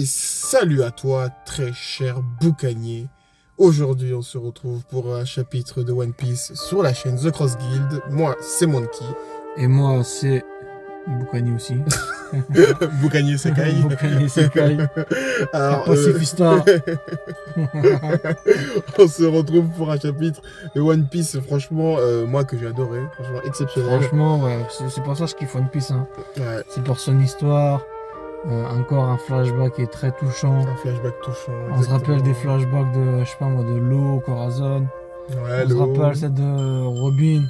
Et salut à toi, très cher boucanier. Aujourd'hui, on se retrouve pour un chapitre de One Piece sur la chaîne The Cross Guild. Moi, c'est Monkey. Et moi, c'est Boucanier aussi. Boucanier Sekai. Boucanier Sekai. Alors, Pacifista. on se retrouve pour un chapitre de One Piece, franchement, moi que j'ai adoré, franchement exceptionnel. Franchement, ouais, c'est pour ça que je kiffe One Piece. Hein. Ouais. C'est pour son histoire. Encore un flashback qui est très touchant. Un flashback touchant. On se rappelle des flashbacks de, je sais pas moi, de Law, Corazon. Ouais, On se rappelle celle de Robin.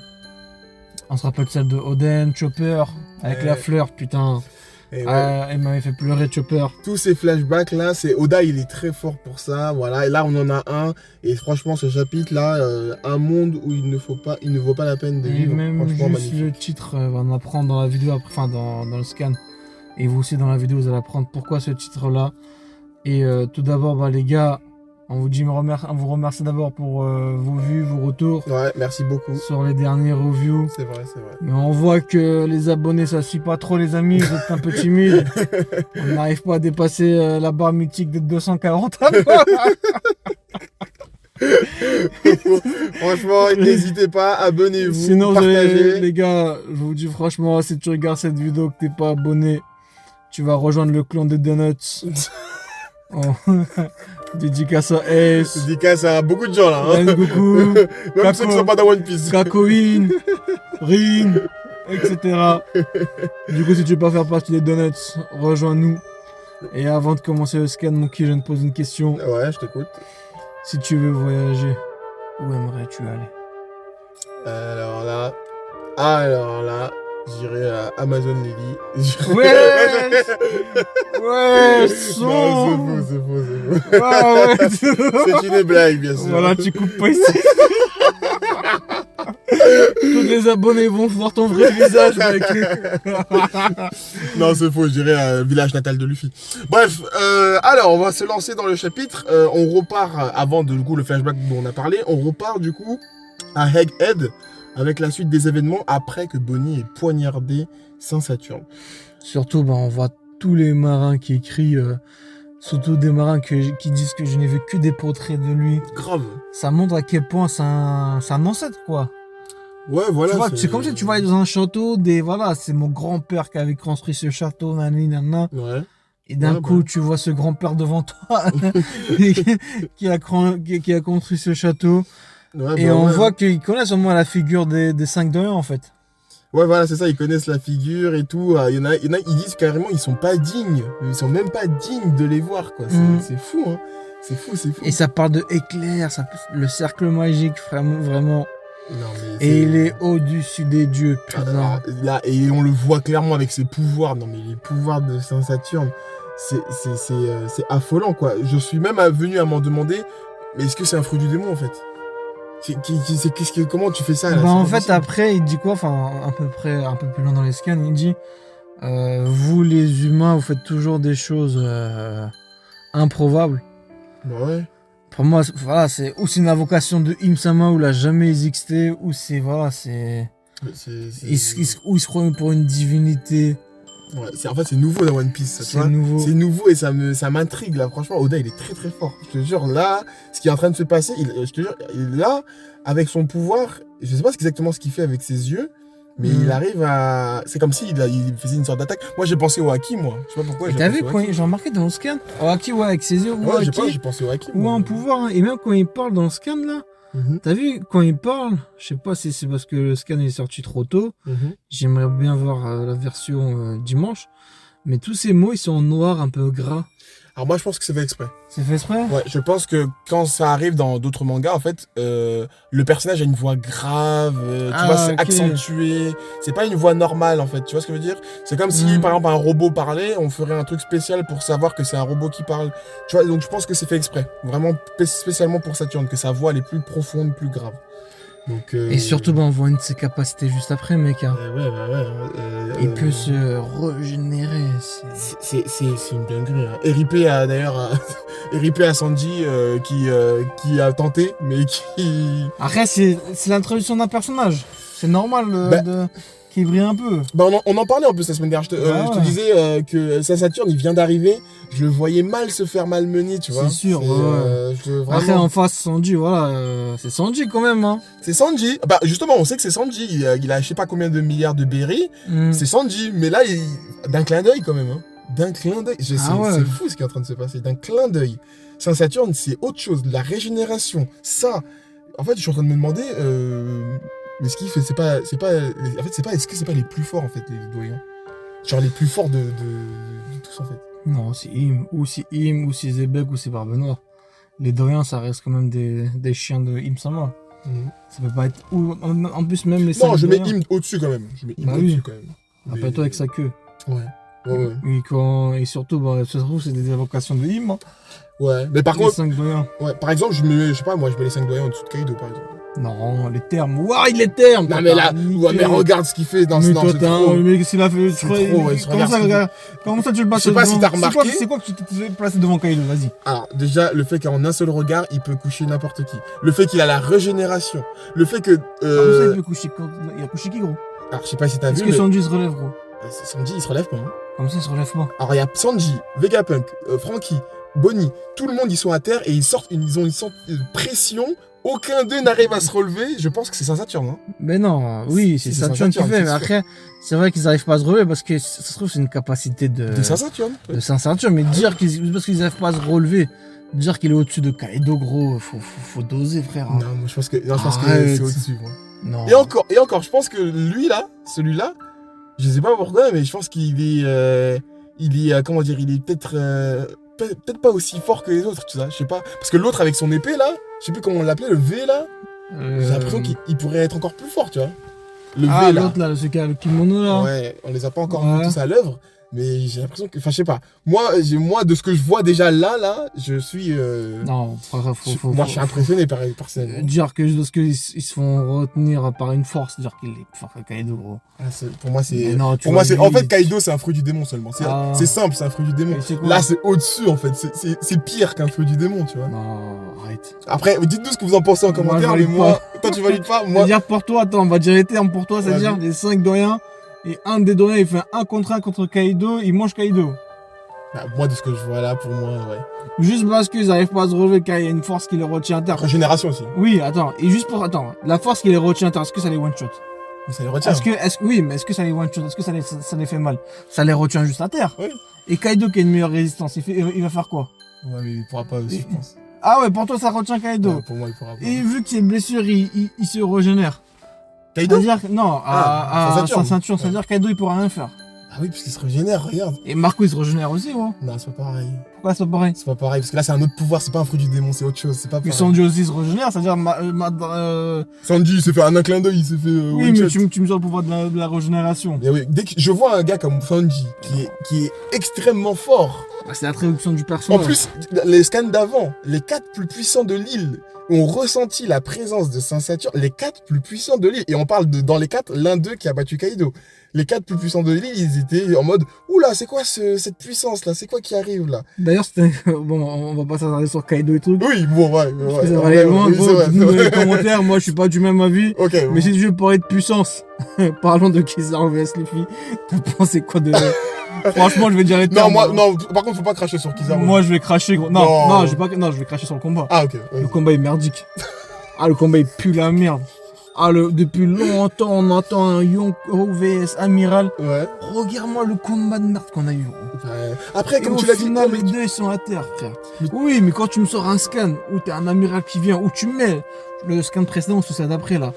On se rappelle celle de Oden, Chopper, avec la fleur, putain. Et ouais. Elle m'avait fait pleurer, Chopper. Tous ces flashbacks là, c'est Oda, il est très fort pour ça, voilà. Et là, on en a un. Et franchement, ce chapitre là, un monde où il ne vaut pas la peine de vivre. Même franchement, juste magnifique. le titre, on va apprendre dans la vidéo, enfin dans le scan. Et vous aussi dans la vidéo, vous allez apprendre pourquoi ce titre là. Et tout d'abord, les gars, on vous remercie d'abord pour vos vues, vos retours. Ouais, merci beaucoup. Sur les derniers reviews. C'est vrai, c'est vrai. Mais on voit que les abonnés, ça suit pas trop, les amis. Vous êtes un peu timides. On n'arrive pas à dépasser la barre mythique des 240 abonnés. Franchement, n'hésitez pas, abonnez-vous, sinon, partagez. Les gars, je vous dis franchement, si tu regardes cette vidéo que t'es pas abonné, tu vas rejoindre le clan des Donuts. Oh. Dédicace à Ace. Dédicace à beaucoup de gens là. Hein. Goku, même ceux qui sont pas dans One Piece. Kakoin, Rin, etc. Du coup, si tu veux pas faire partie des Donuts, rejoins-nous. Et avant de commencer le scan, Monkey, je viens de poser une question. Ouais, je t'écoute. Si tu veux voyager, où aimerais-tu aller? Alors là, j'irai à Amazon Lily. Ouais, son. Non, c'est faux. Ah ouais. C'est une blague, bien sûr. Voilà, tu coupes pas ici. Tous les abonnés vont voir ton vrai visage, mec. Non, c'est faux, je dirais un village natal de Luffy. Bref, alors on va se lancer dans le chapitre. On repart, avant du coup le flashback dont on a parlé, on repart du coup à Egghead avec la suite des événements après que Bonnie ait poignardé Saint-Saturne. Surtout, on voit tous les marins qui écrivent, surtout des marins qui disent que je n'ai vu que des portraits de lui. Grave. Ça montre à quel point c'est un ancêtre, quoi. Ouais, voilà. C'est comme si tu vas dans un château, c'est mon grand-père qui avait construit ce château, nanana. Ouais. Et d'un coup, tu vois ce grand-père devant toi qui a construit ce château. Ouais, et on voit qu'ils connaissent au moins la figure des 5 de 1 en fait. Ouais, voilà, c'est ça, ils connaissent la figure et tout. Il y en a, ils disent carrément ils sont pas dignes. Ils sont même pas dignes de les voir, quoi. C'est fou, hein. C'est fou. Et ça parle de éclair, le cercle magique, vraiment. Non, mais et il est au-dessus des dieux, putain. Là, et on le voit clairement avec ses pouvoirs. Non, mais les pouvoirs de Saint-Saturne, c'est affolant, quoi. Je suis même venu à m'en demander, mais est-ce que c'est un fruit du démon, en fait? Comment tu fais ça là, en fait, après, il dit quoi? Enfin, un peu plus loin dans les scans, il dit vous, les humains, vous faites toujours des choses improbables. Bah ouais. Pour moi, voilà, c'est une invocation de Im-sama où il a jamais existé, ou c'est. Voilà, c'est. Il se prend pour une divinité. Ouais, en fait, c'est nouveau dans One Piece. C'est nouveau et ça m'intrigue là. Franchement, Oda, il est très très fort. Je te jure, là, ce qui est en train de se passer, je te jure, là, avec son pouvoir, je sais pas exactement ce qu'il fait avec ses yeux, mais il arrive à. C'est comme s'il faisait une sorte d'attaque. Moi, j'ai pensé au Haki, moi. Je sais pas pourquoi. T'as vu quand j'ai remarqué dans le scan? Au Haki, ouais, avec ses yeux. Ouais, j'ai pensé au Haki. Ou un pouvoir, hein. Et même quand il parle dans le scan là. T'as vu, quand il parle, je sais pas si c'est parce que le scan est sorti trop tôt, j'aimerais bien voir la version dimanche, mais tous ces mots ils sont en noir un peu gras. Alors moi je pense que c'est fait exprès. C'est fait exprès? Ouais, je pense que quand ça arrive dans d'autres mangas, en fait, le personnage a une voix grave, tu vois, c'est accentué, c'est pas une voix normale en fait, tu vois ce que je veux dire? C'est comme si par exemple un robot parlait, on ferait un truc spécial pour savoir que c'est un robot qui parle, tu vois, donc je pense que c'est fait exprès, vraiment spécialement pour Saturne, que sa voix elle est plus profonde, plus grave. Donc, et surtout, on voit une de ses capacités juste après, mec. Hein. Il peut se régénérer. C'est une dinguerie. Hein. RIP à d'ailleurs, RIP à Sanji qui a tenté, mais qui. Après, c'est l'introduction d'un personnage. C'est normal qui brille un peu. Bah on en parlait en plus la semaine dernière. Je te disais que Saint-Saturne, il vient d'arriver. Je le voyais mal se faire malmener, tu vois. C'est sûr, Après, en face, Sanji, voilà. C'est Sanji quand même, hein. C'est Sanji. Bah, justement, on sait que c'est Sanji. Il a je sais pas combien de milliards de berries. C'est Sanji. Mais là, d'un clin d'œil quand même, hein. D'un clin d'œil. C'est fou ce qui est en train de se passer. D'un clin d'œil. Saint-Saturne, c'est autre chose. La régénération. Ça. En fait, je suis en train de me demander. Mais ce qu'il fait, c'est pas. En fait, est-ce que c'est pas les plus forts, en fait, les doyens? Genre les plus forts de tous, en fait. Non, c'est Im. Ou c'est Im, ou c'est Zebek, ou c'est Barbe Noire. Les doyens, ça reste quand même des chiens de Im-sama. Ça peut pas être. Ou, en plus, même les. Non, je mets Im au-dessus quand même. Je mets Im au-dessus quand même. Rappelle-toi avec sa queue. Ouais. Et surtout, ça se trouve, c'est des invocations de Im. Hein. Ouais, mais par contre. Les 5 doyens. Ouais, par exemple, je mets les 5 doyens en dessous de Kaido, par exemple. Non, les termes. Waouh, il est terme. Non, mais là, mais regarde ce qu'il fait dans ce temps. Mais qu'est-ce qu'il a fait? Comment ça, tu le passes? Je sais pas si t'as remarqué. C'est quoi que tu t'es placé devant Kaido? Vas-y. Alors, déjà, le fait qu'en un seul regard, il peut coucher n'importe qui. Le fait qu'il a la régénération. Le fait que. Il peut coucher. Il a couché qui, gros? Alors, je sais pas si t'as vu. Est-ce que Sanji se relève, gros? Sanji, il se relève pas. Hein. Comme ça, il se relève pas. Alors, il y a Sanji, Vegapunk, Franky, Bonnie. Tout le monde, ils sont à terre et ils ont une pression. Aucun d'eux n'arrive à se relever. Je pense que c'est Saint-Saturne. Hein. Mais non, oui, c'est Saturne qui fait. Mais après, c'est vrai qu'ils n'arrivent pas à se relever parce que ça se trouve, c'est une capacité de Saint-Saturne. De Saint-Saturne. Mais dire parce qu'ils n'arrivent pas à se relever, dire qu'il est au-dessus de Kaido, gros, faut doser, frère. Hein. Non, moi, je pense que c'est au-dessus. Non. Et encore, je pense que celui-là, je sais pas pourquoi, mais je pense qu'il est, comment dire, il est peut-être pas aussi fort que les autres, tu vois, je sais pas. Parce que l'autre avec son épée là, je sais plus comment on l'appelait, le V là, j'ai l'impression qu'il pourrait être encore plus fort, tu vois. Le V là. L'autre là, celui qui a le kimono là. Ouais, on les a pas encore mis tous à l'œuvre. Mais j'ai l'impression que, enfin, je sais pas. Moi, de ce que je vois déjà là, je suis. Non, moi, je suis impressionné personnellement. Dire que parce qu'ils se font retenir par une force, dire qu'il est plus fort que Kaido, gros. Pour moi, c'est. En fait, Kaido, c'est un fruit du démon seulement. C'est simple, c'est un fruit du démon. Là, c'est au-dessus, en fait. C'est pire qu'un fruit du démon, tu vois. Non, arrête. Après, dites-nous ce que vous en pensez en commentaire. Mais moi, toi, tu valides pas. Moi. C'est-à-dire pour toi, attends, on va dire les termes pour toi, c'est-à-dire les 5 doyens. Et un des doyens, il fait un contre Kaido, il mange Kaido. Bah, moi, de ce que je vois là, pour moi, ouais. Juste parce qu'ils n'arrivent pas à se relever, car il y a une force qui les retient à terre. Régénération aussi. Oui, attends. Et juste pour. Attends, la force qui les retient à terre, est-ce que ça les one-shot? Ça les retient. Oui, mais est-ce que ça les one-shot? Est-ce que ça les fait mal? Ça les retient juste à terre. Oui. Et Kaido qui a une meilleure résistance, il va faire quoi? Ouais, mais il pourra pas aussi, je pense. Ah ouais, pour toi, ça retient Kaido. Ouais, pour moi, il pourra pas. Et vu que ses blessures, il se régénère. Kaido? C'est-à-dire que, non, à Saint-Saturne, c'est-à-dire que Kaido il pourra rien faire. Ah oui, parce qu'il se régénère, regarde. Et Marco il se régénère aussi, ouais. Non, c'est pas pareil. Pourquoi c'est pas pareil? C'est pas pareil, parce que là c'est un autre pouvoir, c'est pas un fruit du démon, c'est autre chose, c'est pas pareil. Mais Sanji aussi se régénère, c'est-à-dire. Sanji il s'est fait un clin d'œil, il s'est fait. Oui, mais tu me sors le pouvoir de la régénération. Mais oui, dès que je vois un gars comme Sanji qui est extrêmement fort. Bah, c'est la traduction du personnage. En plus, les scans d'avant, les 4 plus puissants de l'île ont ressenti la présence de Saint-Saturne, les 4 plus puissants de l'île. Et on parle dans les 4, l'un d'eux qui a battu Kaido. Les 4 plus puissants de l'île, ils étaient en mode oula, c'est quoi cette puissance là? C'est quoi qui arrive là? D'ailleurs, c'était. Bon, on va pas s'attarder sur Kaido et tout. Oui, bon, ouais. Ça va aller loin, dans les commentaires, moi je suis pas du même avis. Ok. Mais si tu veux parler de puissance, parlons de Kizaru vs Luffy. T'as pensé quoi de. Franchement, je vais dire les termes. Non, par contre, faut pas cracher sur Kizaru. Moi, je vais cracher, gros. Non, je vais cracher sur le combat. Ah, ok. Le combat est merdique. Le combat il pue la merde. Depuis longtemps, on entend un Yonko vs Amiral. Ouais. Regarde-moi le combat de merde qu'on a eu. Après, comme tu l'as dit, les deux ils sont à terre, frère. Oui, mais quand tu me sors un scan où t'as un Amiral qui vient, où tu mets le scan précédent, c'est ça d'après là,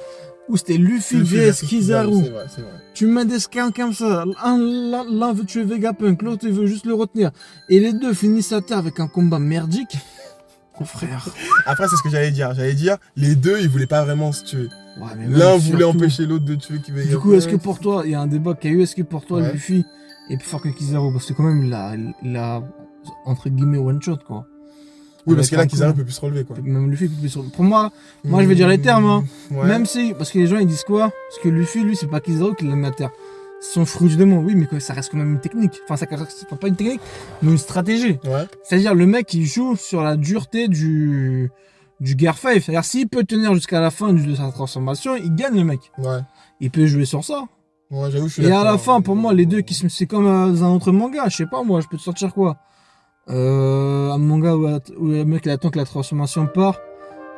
où c'était Luffy vs Kizaru. C'est vrai. Tu mets des scans comme ça. L'un veut tuer Vegapunk, l'autre il veut juste le retenir. Et les deux finissent à terre avec un combat merdique. Oh frère. Après, c'est ce que j'allais dire. Les deux, ils voulaient pas vraiment se tuer. Ouais, mais l'un voulait empêcher l'autre de tuer Vegapunk. Du coup, est-ce que pour toi, il y a un débat qu'il y a eu, est-ce que pour toi, Luffy est plus fort que Kizaru? Parce que quand même, il a entre guillemets one-shot, quoi. Oui, parce que là, Kizaru peut plus se relever, quoi. Même Luffy peut plus se relever. Pour moi, je vais dire les termes, hein. Ouais. Même si, parce que les gens, ils disent quoi? Parce que Luffy, lui, c'est pas Kizaru qui l'a mis à terre. C'est son fruit du démon, oui, mais ça reste quand même une technique. Enfin, ça reste pas une technique, mais une stratégie. Ouais. C'est-à-dire, le mec, il joue sur la dureté du Gear 5. C'est-à-dire, s'il peut tenir jusqu'à la fin de sa transformation, il gagne le mec. Ouais. Il peut jouer sur ça. Ouais, j'avoue, je suis Et d'accord. à la fin, pour moi, les deux, c'est comme dans un autre manga. Je sais pas, moi, je peux te sortir quoi? Un manga où le mec il attend que la transformation part.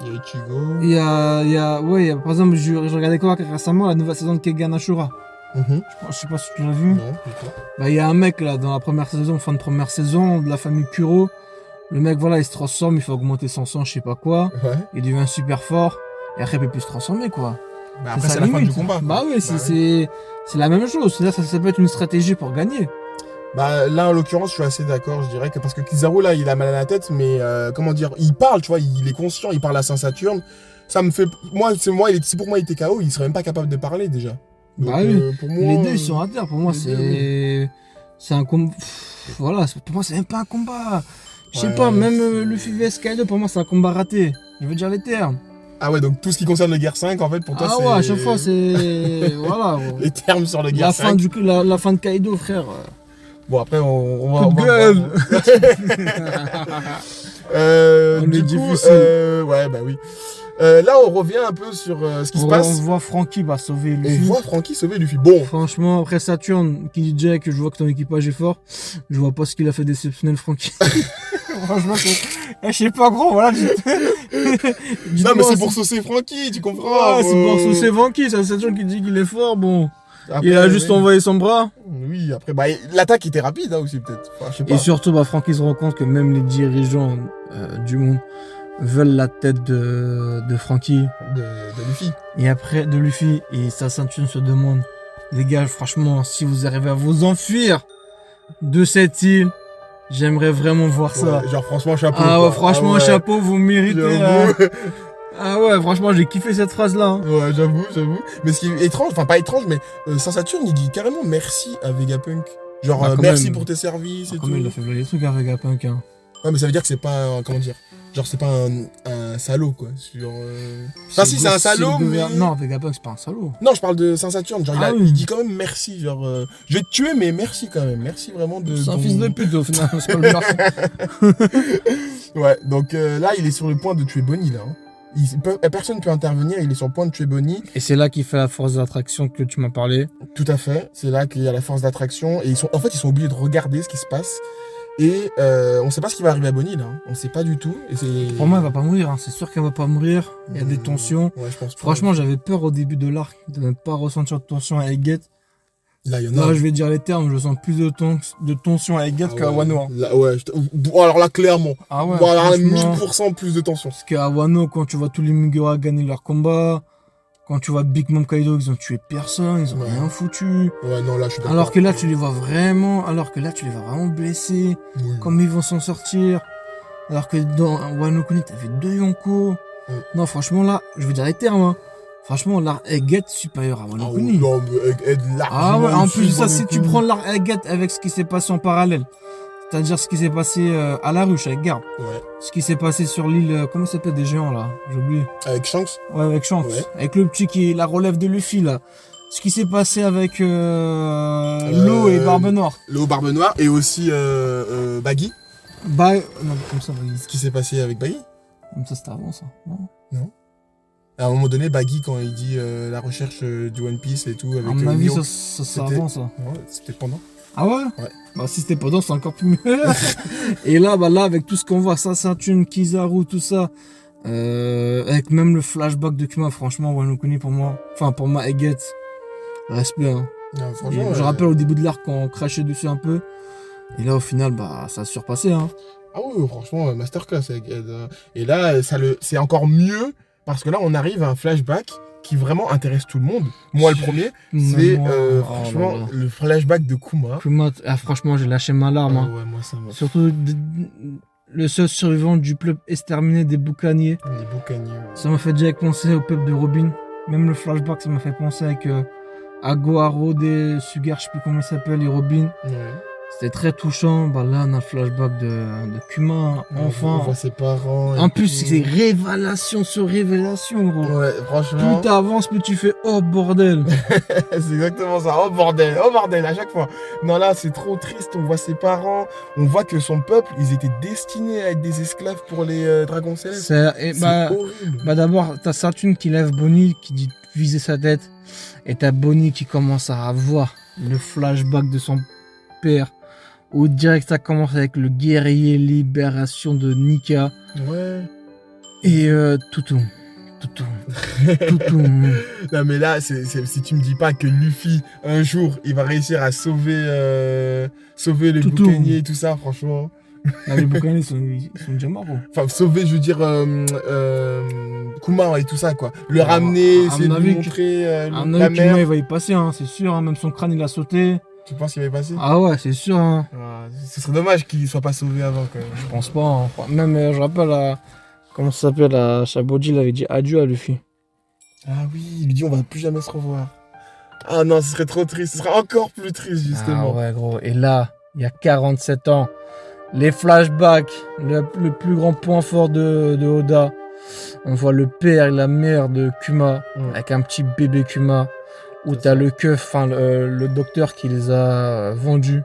Il y a Ichigo. Par exemple, je regardais quoi récemment, la nouvelle saison de Kengan Ashura. Je sais pas si tu l'as vu. Non, du tout. Bah, il y a un mec là, dans la première saison, fin de première saison, de la famille Kuro. Le mec, voilà, il se transforme, il fait augmenter son sang, je sais pas quoi. Ouais. Il devient super fort. Et après, il peut plus se transformer, quoi. Bah, après, c'est la fin du combat. Bah oui, c'est la même chose. C'est-à-dire ça peut être une stratégie pour gagner. Bah là en l'occurrence je suis assez d'accord, je dirais que parce que Kizaru là il a mal à la tête mais comment dire, il parle, tu vois, il est conscient, il parle à Saint-Saturne. Ça me fait si pour moi il était KO, il serait même pas capable de parler déjà. Donc, bah oui, pour moi, les deux ils sont à terre, pour moi c'est un combat. Voilà, pour moi c'est même pas un combat. Je sais pas, même Luffy vs Kaido pour moi c'est un combat raté. Je veux dire les termes. Ah ouais, donc tout ce qui concerne le Guerre 5 en fait pour toi c'est... Ah ouais, à chaque fois c'est... voilà. Les termes sur le Guerre 5. La fin de Kaido frère. Bon, après, on va... Coup de gueule. On est difficile. Ouais, bah oui. Là, on revient un peu sur ce qui se passe. On voit Franky sauver Luffy. On voit Franky sauver Luffy. Bon. Franchement, après Saturne, qui dit Jack, je vois que ton équipage est fort. Je vois pas ce qu'il a fait d'exceptionnel, Franky. Franchement, je sais pas, gros, voilà. Non, mais c'est pour saucer Franky, tu comprends. Ouais, c'est pour saucer Franky. C'est Saturne qui dit qu'il est fort, bon. Après, il a juste envoyé son bras. Oui, après, bah, l'attaque était rapide hein, aussi, peut-être. Enfin, je sais pas. Et surtout, bah, Franky se rend compte que même les dirigeants du monde veulent la tête de Franky. De Luffy. Et après, de Luffy. Et sa ceinture se demande, les gars, franchement, si vous arrivez à vous enfuir de cette île, j'aimerais vraiment voir ça. Genre, franchement, chapeau. Ah ouais, franchement, chapeau, vous méritez. Ah ouais, franchement, j'ai kiffé cette phrase-là. Hein. Ouais, j'avoue. Mais ce qui est étrange, enfin pas étrange, mais Saint-Saturne, il dit carrément merci à Vegapunk. Genre, bah, merci même, pour tes services et tout. Il a fait des trucs à Vegapunk. Hein. Ouais, mais ça veut dire que c'est pas, comment dire, genre c'est pas un salaud, quoi. Genre, enfin si, c'est un salaud, mais... Non, Vegapunk, c'est pas un salaud. Non, je parle de Saint-Saturne. Genre, il dit quand même merci. Genre, je vais te tuer, mais merci quand même. Merci vraiment de... C'est un fils de pute, au final. C'est pas le meilleur. Ouais, donc là, il est sur le point de tuer Bonnie, là. Hein. Personne ne peut intervenir, il est sur le point de tuer Bonnie. Et c'est là qu'il fait la force d'attraction que tu m'as parlé. Tout à fait, c'est là qu'il y a la force d'attraction. Et en fait, ils sont obligés de regarder ce qui se passe. Et on sait pas ce qui va arriver à Bonnie, là. On sait pas du tout. Et pour moi, elle va pas mourir. Hein. C'est sûr qu'elle va pas mourir. Il y a des tensions. Ouais, je pense pas. Franchement, j'avais peur au début de l'arc de ne pas ressentir de tension à Egghead. Là, il y en a. Là, je vais dire les termes, je sens plus de tension à Egghead qu'à Wano. Ouais, alors là, clairement. Ah ouais, bon, alors là, 1000% plus de tension. Parce qu'à Wano, quand tu vois tous les Mugiwara gagner leur combat, quand tu vois Big Mom Kaido, ils ont tué personne, ils ont rien foutu. Ouais, non, là, je suis d'accord. Alors que là, tu les vois vraiment blessés. Oui. Comment ils vont s'en sortir. Alors que dans Wano Kuni, t'avais 2 Yonko. Oui. Non, franchement, là, je veux dire les termes, hein. Franchement, l'art Egghead supérieur à Wano Kuni. Non, mais Egghead largement. Ah ouais, en plus de ça, si tu prends l'art Egghead avec ce qui s'est passé en parallèle, c'est-à-dire ce qui s'est passé à la ruche avec Garp, ce qui s'est passé sur l'île, comment ça s'appelle des géants là, j'ai oublié. Avec Shanks. Ouais, avec Shanks. Ouais. Avec le petit qui est la relève de Luffy là. Ce qui s'est passé avec Law et Barbe Noire. Law, Barbe Noire et aussi Baggy. Non, comme ça, Baggy. Ce qui s'est passé avec Baggy. Comme ça, c'était avant ça, non? Non. À un moment donné, Baggy, quand il dit la recherche du One Piece et tout, avec à mon avis, ça c'est avant ça. Ouais, c'était pendant. Ah ouais? Ouais. Bah si c'était pendant, c'est encore plus mieux. Et là, bah là, avec tout ce qu'on voit, Saturne, Kizaru, tout ça, avec même le flashback de Kuma, franchement, Wano Kuni pour moi, Egghead, respect. Hein. Non, franchement, je rappelle au début de l'arc, quand on crachait dessus un peu, et là, au final, bah ça a surpassé. Hein. Ah oui, franchement, masterclass Egghead. Et là, c'est encore mieux. Parce que là, on arrive à un flashback qui vraiment intéresse tout le monde. Moi, le premier, c'est franchement le flashback de Kuma. Franchement, j'ai lâché ma larme. Hein. Ouais, moi, ça m'a... Surtout le seul survivant du peuple exterminé des boucaniers. Les boucaniers, ouais. Ça m'a fait direct penser au peuple de Robin. Même le flashback, ça m'a fait penser avec Aguaro des Sugar, je sais plus comment il s'appelle, et Robin. Ouais. C'était très touchant. Bah là, on a le flashback de Kuma, enfant. On voit ses parents. En plus, c'est révélation sur révélation, gros. Ouais, franchement. Plus t'avances, plus tu fais oh bordel. C'est exactement ça. Oh bordel, à chaque fois. Non, là, c'est trop triste. On voit ses parents. On voit que son peuple, ils étaient destinés à être des esclaves pour les dragons célestes. C'est horrible. Bah d'abord, t'as Saturne qui lève Bonnie, qui dit viser sa tête. Et t'as Bonnie qui commence à avoir le flashback de son père. Où direct ça commence avec le guerrier libération de Nika. Ouais. Et Toutou. Non mais là, si tu me dis pas que Luffy, un jour, il va réussir à sauver le boucanier et tout ça, franchement. Non, les boucaniers, ils sont déjà morts, gros. Enfin, sauver, je veux dire, Kuma et tout ça, quoi. Le ramener, essayer de lui montrer la mer. Kuma, il va y passer, hein, c'est sûr. Hein, même son crâne, il a sauté. Tu penses qu'il va y passer? Ah ouais, c'est sûr. Hein. Ce serait dommage qu'il soit pas sauvé avant, quand même. Je pense pas. Hein. Même, je rappelle, comment ça s'appelle, Shaboji, il avait dit adieu à Luffy. Ah oui, il lui dit on va plus jamais se revoir. Ah non, ce serait trop triste. Ce serait encore plus triste, justement. Ah ouais, gros. Et là, il y a 47 ans. Les flashbacks, le plus grand point fort de Oda. On voit le père et la mère de Kuma, avec un petit bébé Kuma, où t'as le keuf, enfin le docteur qui les a vendus.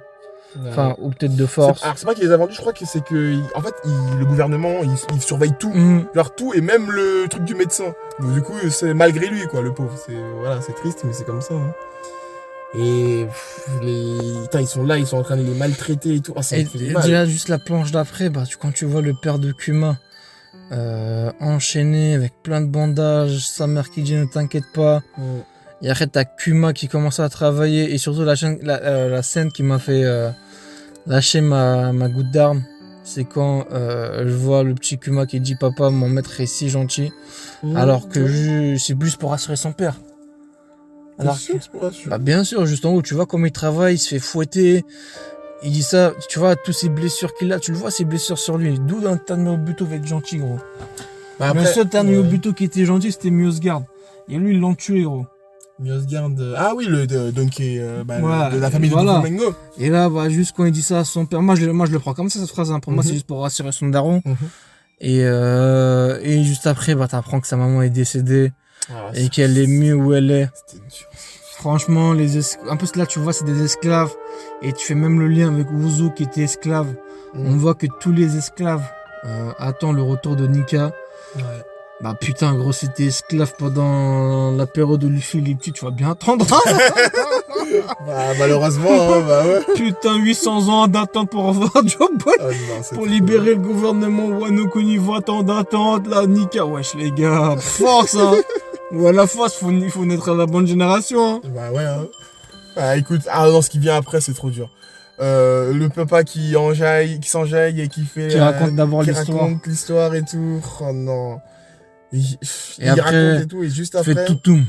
Enfin, ou peut-être de force. Alors, c'est pas qu'il les a vendus, je crois que c'est que, en fait, le gouvernement, il surveille tout. Genre tout, et même le truc du médecin. Donc, du coup, c'est malgré lui, quoi, le pauvre. C'est triste, mais c'est comme ça. Hein. Et ils sont là, ils sont en train de les maltraiter et tout. Et déjà, juste la planche d'après, quand tu vois le père de Kuma enchaîné avec plein de bandages, sa mère qui dit ne t'inquiète pas. Et après, t'as Kuma qui commence à travailler. Et surtout, la scène qui m'a fait lâcher ma goutte d'arme, c'est quand je vois le petit Kuma qui dit papa, mon maître est si gentil. Alors que c'est plus pour rassurer son père. Alors bien sûr, juste en haut, tu vois comment il travaille, il se fait fouetter. Il dit ça, tu vois, toutes ces blessures qu'il a, tu le vois, ces blessures sur lui. D'où un Tanobuto va être gentil, gros. Le seul Tanobuto qui était gentil, c'était Myosgard. Et lui, ils l'ont tué, gros. Myosgard, ah oui, Donkey, de la famille de Doflamingo. Et là, juste quand il dit ça à son père, moi je le prends comme ça, cette phrase. Hein. Pour moi, c'est juste pour rassurer son daron. Et juste après, t'apprends que sa maman est décédée. Et qu'elle est mieux où elle est. C'était dur. Franchement, en plus là tu vois c'est des esclaves et tu fais même le lien avec Uzu qui était esclave. On voit que tous les esclaves attendent le retour de Nika. Ouais. Putain gros, si t'es esclave pendant la période de Luffy les petits, tu vas bien attendre. Malheureusement, ouais. Putain, 800 ans d'attente pour avoir Job Boy. Pour libérer le gouvernement Wano Kuni, temps d'attente, là, Nika. Wesh les gars, force hein. Ou à la force, il faut naître à la bonne génération. Hein. Ouais. Hein. Écoute, dans ce qui vient après, c'est trop dur. Le papa qui s'enjaille et qui fait. Qui raconte d'abord l'histoire. Qui raconte l'histoire et tout. Oh non. Il raconte et tout, et juste après. Fait toutoum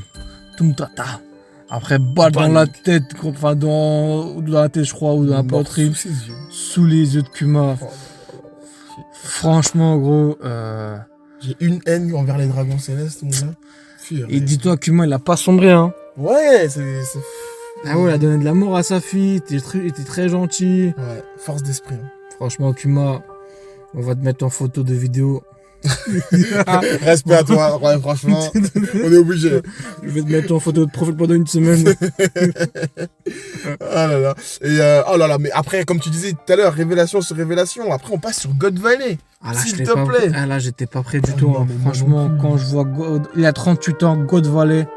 tata. Après, balle dans la tête, enfin dans la tête, je crois, ou dans la poitrine. Sous les yeux de Kuma. Franchement, gros. J'ai une haine envers les dragons célestes, mon gars. Et dis-toi, Kuma, il a pas sombré, hein. Ouais, c'est... Ah ouais, il a donné de l'amour à sa fille, il était très gentil. Ouais, force d'esprit. Hein. Franchement, Kuma, on va te mettre en photo de vidéo. Respect à toi, ouais, franchement, on est obligé. Je vais te mettre en photo de profil pendant une semaine. Ah là là. Et oh là là, mais après, comme tu disais tout à l'heure, révélation sur révélation, après on passe sur God Valley. S'il te plaît. Ah là, j'étais pas prêt du tout. Non, hein. Franchement, quand je vois il a 38 ans, God Valley,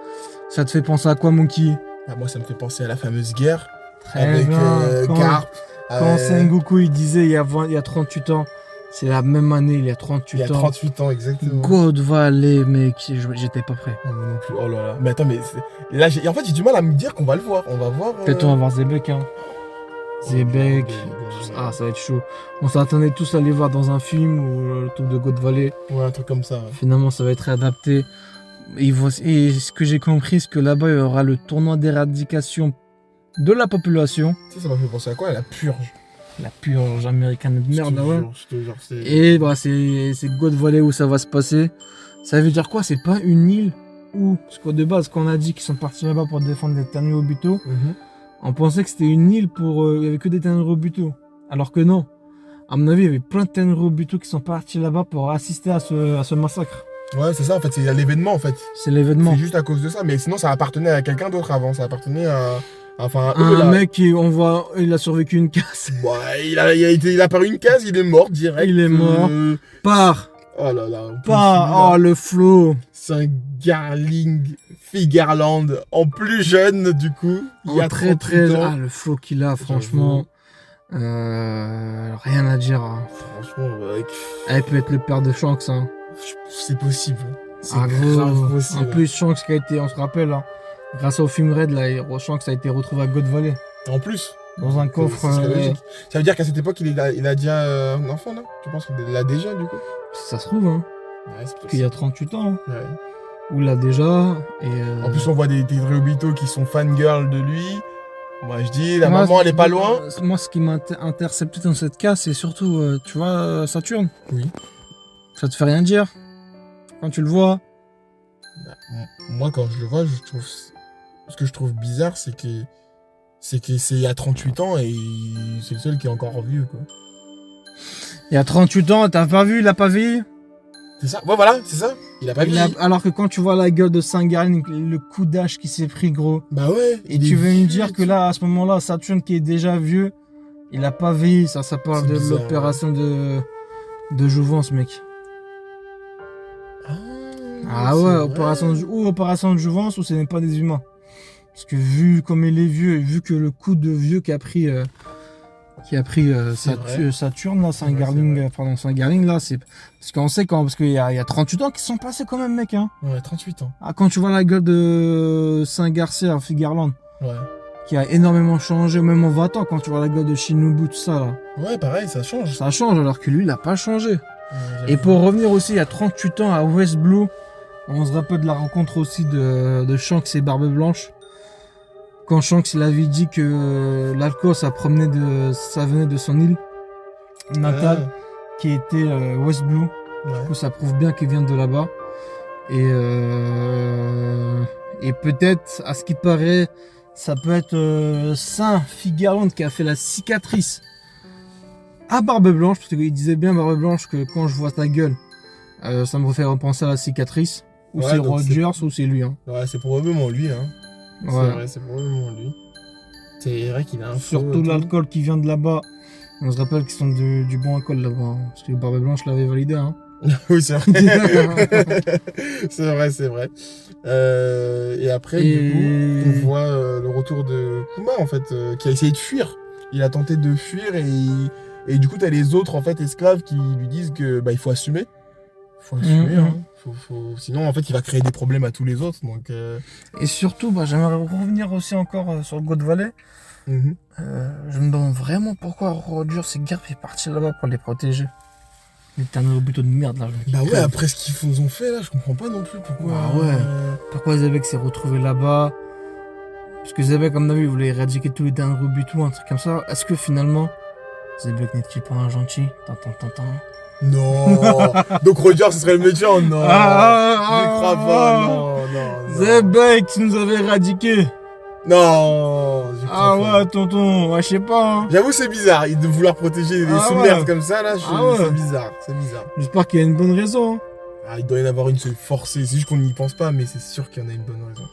ça te fait penser à quoi, Monkey? Moi, ça me fait penser à la fameuse guerre très avec Garp. Quand Sengoku il disait il y a 38 ans, c'est la même année, il y a 38 ans. Il y a 38 ans, exactement. God Valley, mec, j'étais pas prêt. Non, non plus. Oh là là. Mais attends, mais là, en fait, j'ai du mal à me dire qu'on va le voir. On va voir. Peut-être on va voir Zebek, hein. Zebek. Ah, ça va être chaud. On s'attendait tous à les voir dans un film ou le truc de God Valley. Ouais, un truc comme ça. Ouais. Finalement, ça va être réadapté. Et ce que j'ai compris, c'est que là-bas, il y aura le tournoi d'éradication de la population. Ça m'a fait penser à quoi? La purge. La purge américaine de merde, ouais. Et c'est God Valley où ça va se passer. Ça veut dire quoi? C'est pas une île où, parce que de base, quand on a dit qu'ils sont partis là-bas pour défendre les Tanryubuto, on pensait que c'était une île pour. Il y avait que des Tanryubuto. Alors que non. À mon avis, il y avait plein de Tanryubuto qui sont partis là-bas pour assister à ce massacre. Ouais, c'est ça, en fait, c'est l'événement, en fait. C'est l'événement. C'est juste à cause de ça, mais sinon, ça appartenait à quelqu'un d'autre avant. Ça appartenait à. Enfin, un mec qui, il a survécu une casse. Ouais, il a paru une case, il est mort direct. Il est mort. Par. Oh là là. Par. Oh, le flow. C'est un Garling Figarland en plus jeune, du coup. Il y a très 38 ans. Ah, le flow qu'il a, franchement. Rien à dire. Hein. Franchement, Elle peut être le père de Shanks. Hein. C'est possible. C'est grave possible. En plus, Shanks qui a été, on se rappelle, hein, grâce au film Red, là, Shanks a été retrouvé à God Valley. En plus. Dans un coffre. Ça veut dire qu'à cette époque, il a déjà un enfant, là. Tu penses qu'il l'a déjà, du coup? Ça se trouve, hein. Ouais, c'est Parce qu'il y a 38 ans. Hein. Ouais. Ou là déjà. En plus, on voit des Ryobito qui sont fangirls de lui. Moi, je dis, la maman, elle est pas loin. Moi, ce qui m'a intercepté dans cette case, c'est surtout, tu vois, Saturne. Oui. Ça te fait rien dire. Quand tu le vois. Bah, moi, quand je le vois, ce que je trouve bizarre, c'est que c'est il y a 38 ans et c'est le seul qui est encore vieux, quoi. Il y a 38 ans, t'as pas vu, il a pas vieilli. C'est ça. Ouais, voilà, c'est ça. Il a pas vieilli. Alors que quand tu vois la gueule de Saint-Garling, le coup d'âge qui s'est pris, gros. Bah ouais. Et tu veux me dire que là, à ce moment-là, Saturne qui est déjà vieux, il a pas vieilli. Ça parle de l'opération de jouvence, mec. Ah ouais, opération de jouvence ou ce n'est pas des humains. Parce que vu comme il est vieux, et vu que le coup de vieux qui a pris Saturne, là, Saint-Garling, là, c'est. Parce qu'on sait parce qu'il y a 38 ans qui sont passés quand même, mec. Hein. Ouais, 38 ans. Ah, quand tu vois la gueule de Saint-Garcia, Figarland, ouais. Qui a énormément changé, même en 20 ans, quand tu vois la gueule de Shinobu, tout ça, là. Ouais, pareil, ça change. Ça change, alors que lui, il n'a pas changé. Et pour revenir aussi, il y a 38 ans à West Blue, on se rappelle de la rencontre aussi de Shanks et Barbe Blanche. Quand Shanks il avait dit que l'alcool ça venait de son île natale qui était West Blue. Ouais. Du coup ça prouve bien qu'il vient de là-bas. Et peut-être, à ce qui paraît, ça peut être Saint Figarland qui a fait la cicatrice à Barbe Blanche, parce qu'il disait bien Barbe Blanche que quand je vois ta gueule, ça me fait repenser à la cicatrice. Ou c'est Rogers ou c'est lui. Hein. Ouais, c'est probablement lui. Hein. Ouais. C'est vrai, c'est probablement lui. C'est vrai qu'il a un surtout l'alcool qui vient de là-bas. On se rappelle qu'ils sont du bon alcool là-bas. Hein, parce que Barbe Blanche l'avait validé. Hein. Oui, c'est vrai. c'est vrai. Et après, du coup, on voit le retour de Kuma, en fait, qui a essayé de fuir. Il a tenté de fuir et du coup, t'as les autres en fait, esclaves qui lui disent que il faut assumer. Faut assumer, hein. Sinon, en fait, il va créer des problèmes à tous les autres. Donc, Et surtout, j'aimerais revenir aussi encore sur le God Valley. Je me demande vraiment pourquoi Roger et Garp est parti là-bas pour les protéger. Les Ryobito de merde là. Bah ouais, après ce qu'ils ont fait là, je comprends pas non plus pourquoi. Ah ouais. Pourquoi Zebek s'est retrouvé là-bas. Parce que Zebek, comme on a vu, il voulait éradiquer tous les Ryobito, un truc comme ça. Est-ce que finalement, Zebek n'est-il pas un gentil? Non. Donc Roger, ce serait le méchant? Non. Je crois pas. Non. Zebek, tu nous avais éradiqué. Non. Ouais, tonton. Ouais, je sais pas. Hein. J'avoue, c'est bizarre. De vouloir protéger les sous-merdes comme ça, là, c'est bizarre. J'espère qu'il y a une bonne raison. Hein. Il doit y en avoir une forcée. C'est juste qu'on n'y pense pas, mais c'est sûr qu'il y en a une bonne raison.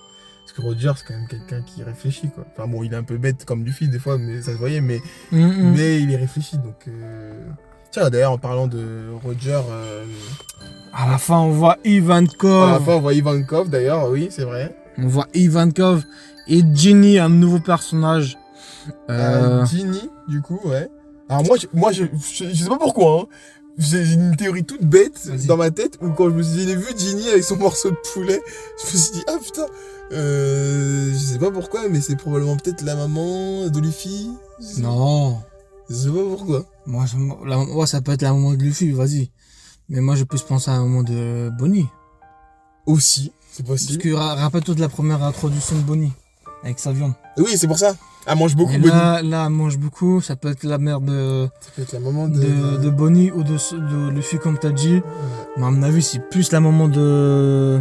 Parce que Roger, c'est quand même quelqu'un qui réfléchit, quoi. Enfin bon, il est un peu bête comme Luffy des fois, mais ça se voyait, mais il est réfléchi, donc... Tiens, d'ailleurs, en parlant de Roger... À la fin, on voit Ivankov. D'ailleurs, oui, c'est vrai. On voit Ivankov et Ginny, un nouveau personnage. Ginny, du coup, ouais. Alors moi, je sais pas pourquoi, hein. J'ai une théorie toute bête dans ma tête où quand j'ai vu Ginny avec son morceau de poulet, je me suis dit, ah putain, je sais pas pourquoi, mais c'est probablement peut-être la maman de Luffy. Non. Je sais pas pourquoi. Moi, ça peut être la maman de Luffy, vas-y. Mais moi, je peux penser à la maman de Bonnie. Aussi, c'est possible. Parce que rappelle-toi de la première introduction de Bonnie, avec sa viande. Oui, c'est pour ça. Elle mange beaucoup, Bonnie. Là, elle mange beaucoup. Ça peut être la mère de... Ça peut être la maman de Bonnie ou de Luffy, comme t'as dit. Ouais. Mais à mon avis, c'est plus la maman de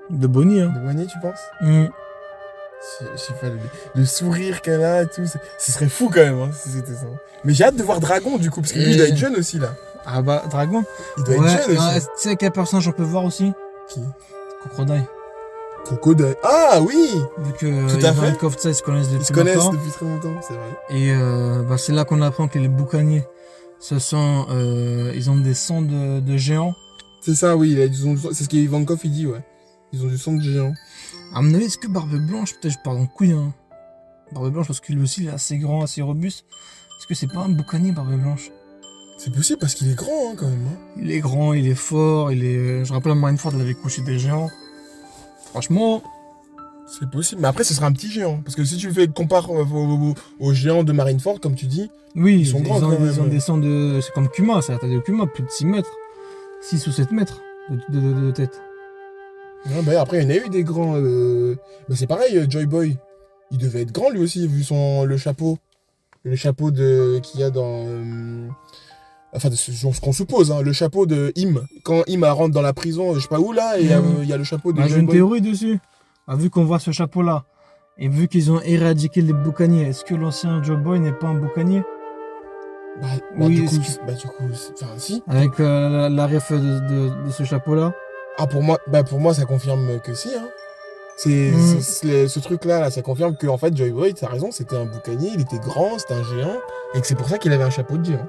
Bonnie. Hein. De Bonnie, tu penses Je sais pas, le sourire qu'elle a et tout, ce serait fou quand même, hein, si c'était ça. Mais j'ai hâte de voir Dragon, du coup, parce que lui, il doit être jeune aussi, là. Ah bah, Dragon il doit être jeune aussi. Tu sais quel personnage on peut voir aussi? Qui? Crocodile. Ah oui. Vu que Ivankov, ils se connaissent depuis longtemps. Ils se connaissent depuis très longtemps, c'est vrai. Et c'est là qu'on apprend que les boucaniers, ils ont des sangs de géants. C'est ça, oui, c'est ce qu'Ivankov il dit, ouais. Ils ont du sang de géant. À mon avis, est-ce que Barbe Blanche, peut-être je pars en couille, hein. Barbe Blanche, parce que lui aussi, il est assez grand, assez robuste. Est-ce que c'est pas un boucanier, Barbe Blanche? C'est possible parce qu'il est grand, hein, quand même. Hein. Il est grand, il est fort, il est... Je rappelle, Marineford, il avait couché des géants. Franchement... C'est possible, mais après, ce sera un petit géant. Parce que si tu compares aux géants de Marineford, comme tu dis, oui, ils sont grands quand même. Ils ont des sangs de... C'est comme Kuma, c'est la taille de Kuma, plus de 6 mètres. 6 ou 7 mètres de tête. Ouais, bah, après, il y en a eu des grands... Bah, c'est pareil, Joy Boy. Il devait être grand, lui aussi, vu le chapeau. Le chapeau qu'il y a dans... Enfin, ce qu'on suppose, hein, le chapeau de Im. Quand Im rentre dans la prison, je sais pas où, là, et il y a le chapeau de Joy Boy. J'ai une théorie dessus. Vu qu'on voit ce chapeau-là, et vu qu'ils ont éradiqué les boucaniers, est-ce que l'ancien Joy Boy n'est pas un boucanier? Oui, du coup, enfin, si. Avec la ref de ce chapeau-là. Ah, pour moi, ça confirme que si, hein. Ce truc-là, là, ça confirme que, en fait, Joy Boy, t'as raison, c'était un boucanier, il était grand, c'était un géant, et que c'est pour ça qu'il avait un chapeau de géant.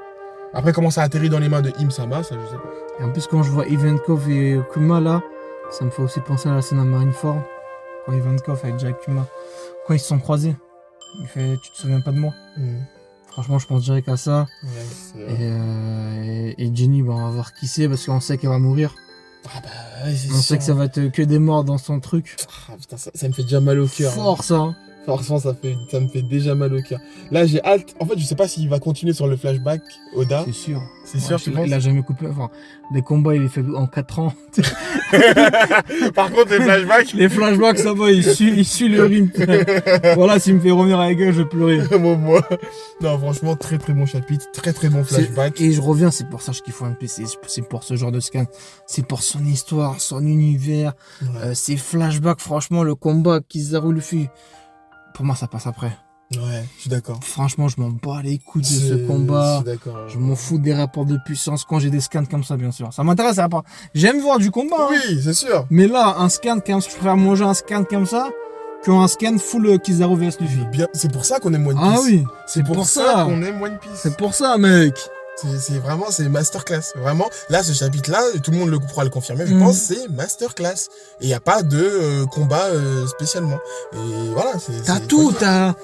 Après, comment ça atterrit dans les mains de Im Sama, ça, je sais pas. Et en plus, quand je vois Ivankov et Kuma, là, ça me fait aussi penser à la scène à Marineford. Quand Ivankov avec Jack Kuma, quand ils se sont croisés, il fait tu te souviens pas de moi. Franchement, je pense direct à ça. Ouais, et Jenny, bah, on va voir qui c'est parce qu'on sait qu'elle va mourir. Ah bah ouais, on sait que ça va être que des morts dans son truc. Ah putain, ça me fait déjà mal au cœur. Fort ça. Hein. Franchement, ça me fait déjà mal au cœur. Là, j'ai hâte. En fait, je sais pas s'il va continuer sur le flashback, Oda. C'est sûr. C'est sûr, tu penses ? Il a jamais coupé. Enfin, les combats, il les fait en 4 ans. Par contre, les flashbacks, ça va, il suit le rythme. Voilà, s'il me fait revenir à la gueule, je vais pleurer. Moi. Non, franchement, très très bon chapitre. Très très bon flashback. Et je reviens, c'est pour ça que je kiffe One Piece. C'est pour ce genre de scan. C'est pour son histoire, son univers, ses flashbacks. Franchement, le combat Kizaru Luffy. Pour moi, ça passe après. Ouais, je suis d'accord. Franchement, je m'en bats les couilles de ce combat. Je suis d'accord. Je m'en fous des rapports de puissance quand j'ai des scans comme ça, bien sûr. Ça m'intéresse, j'aime voir du combat. Oui, hein. C'est sûr. Mais là, un scan comme ça, je préfère manger un scan comme ça qu'un scan full Kizaru vs Luffy. C'est pour ça qu'on aime One Piece. Ah oui, c'est pour ça qu'on aime One Piece. C'est pour ça, mec. C'est masterclass. Vraiment, là, ce chapitre-là, tout le monde pourra le confirmer, je pense, c'est masterclass. Et il n'y a pas de combat spécialement. Et voilà, t'as tout, t'as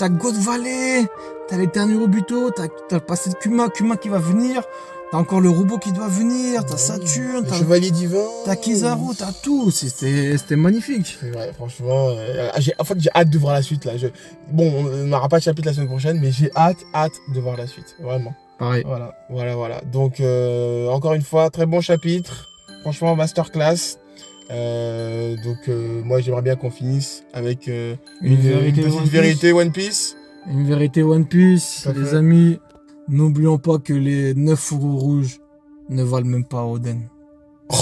God Valley, t'as les derniers Robuto, t'as le passé de Kuma qui va venir, t'as encore le robot qui doit venir, t'as Saturne, t'as le Chevalier Divin, t'as Kizaru, t'as tout. C'était magnifique. Ouais, franchement, j'ai hâte de voir la suite, là. Bon, on n'aura pas de chapitre la semaine prochaine, mais j'ai hâte de voir la suite, vraiment. Pareil. Voilà. Donc, encore une fois, très bon chapitre. Franchement, masterclass. Moi, j'aimerais bien qu'on finisse avec une petite vérité One Piece. Une vérité One Piece, les amis. N'oublions pas que les 9 fourreaux rouges ne valent même pas Oden. Oh.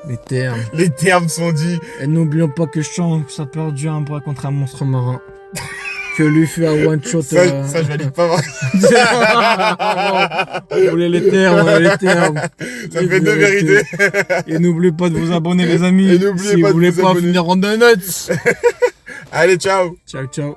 Les termes sont dits. Et n'oublions pas que Shanks a perdu un bras contre un monstre marin. Que Luffy a one shot. Ça, je valide pas voir. On voulait les termes. Ça fait 2 vérités. Et n'oubliez pas de vous abonner, les amis. Et n'oubliez si pas vous voulez pas finir en donuts. Allez, ciao. Ciao.